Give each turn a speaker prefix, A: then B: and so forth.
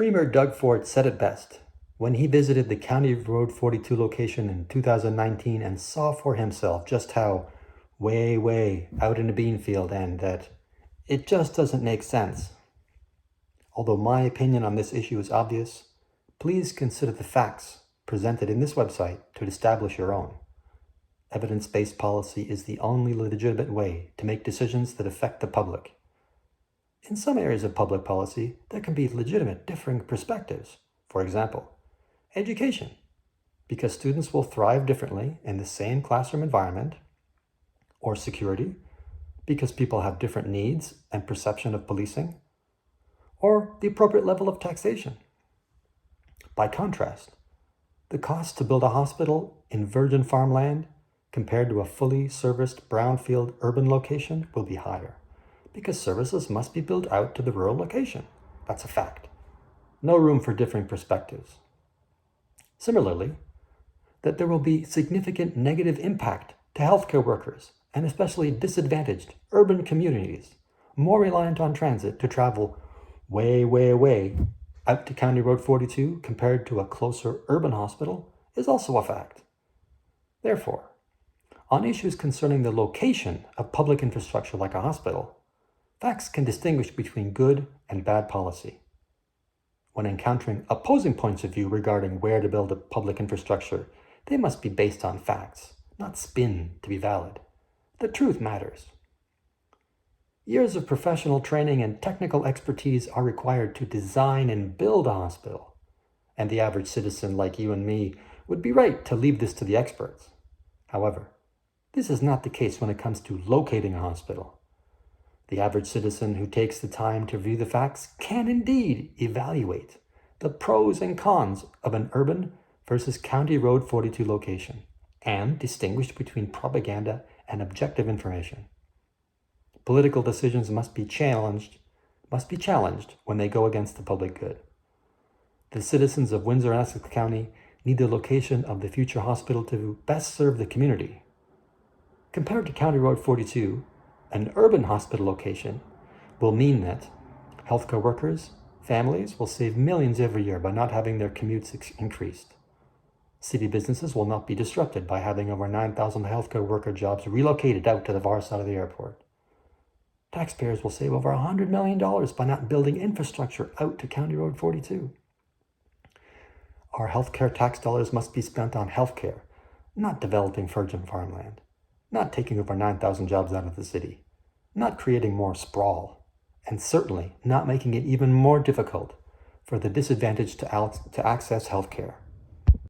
A: Premier Doug Ford said it best when he visited the County Road 42 location in 2019 and saw for himself just how way out in the bean field and that it just doesn't make sense. Although my opinion on this issue is obvious, please consider the facts presented in this website to establish your own. Evidence-based policy is the only legitimate way to make decisions that affect the public. In some areas of public policy, there can be legitimate differing perspectives. For example, education, because students will thrive differently in the same classroom environment, or security, because people have different needs and perception of policing, or the appropriate level of taxation. By contrast, the cost to build a hospital in virgin farmland compared to a fully serviced brownfield urban location will be higher, because services must be built out to the rural location. That's a fact. No room for differing perspectives. Similarly, that there will be significant negative impact to healthcare workers and especially disadvantaged urban communities, more reliant on transit to travel way out to County Road 42 compared to a closer urban hospital is also a fact. Therefore, on issues concerning the location of public infrastructure like a hospital, facts can distinguish between good and bad policy. When encountering opposing points of view regarding where to build a public infrastructure, they must be based on facts, not spin to be valid. The truth matters. Years of professional training and technical expertise are required to design and build a hospital, and the average citizen like you and me would be right to leave this to the experts. However, this is not the case when it comes to locating a hospital. The average citizen who takes the time to review the facts can indeed evaluate the pros and cons of an urban versus County Road 42 location and distinguish between propaganda and objective information. Political decisions must be challenged when they go against the public good. The citizens of Windsor and Essex County need the location of the future hospital to best serve the community. Compared to County Road 42, an urban hospital location will mean that healthcare workers, families will save millions every year by not having their commutes increased. City businesses will not be disrupted by having over 9,000 healthcare worker jobs relocated out to the far side of the airport. Taxpayers will save over $100 million by not building infrastructure out to County Road 42. Our healthcare tax dollars must be spent on healthcare, not developing virgin farmland, not taking over 9,000 jobs out of the city, not creating more sprawl, and certainly not making it even more difficult for the disadvantaged to access healthcare.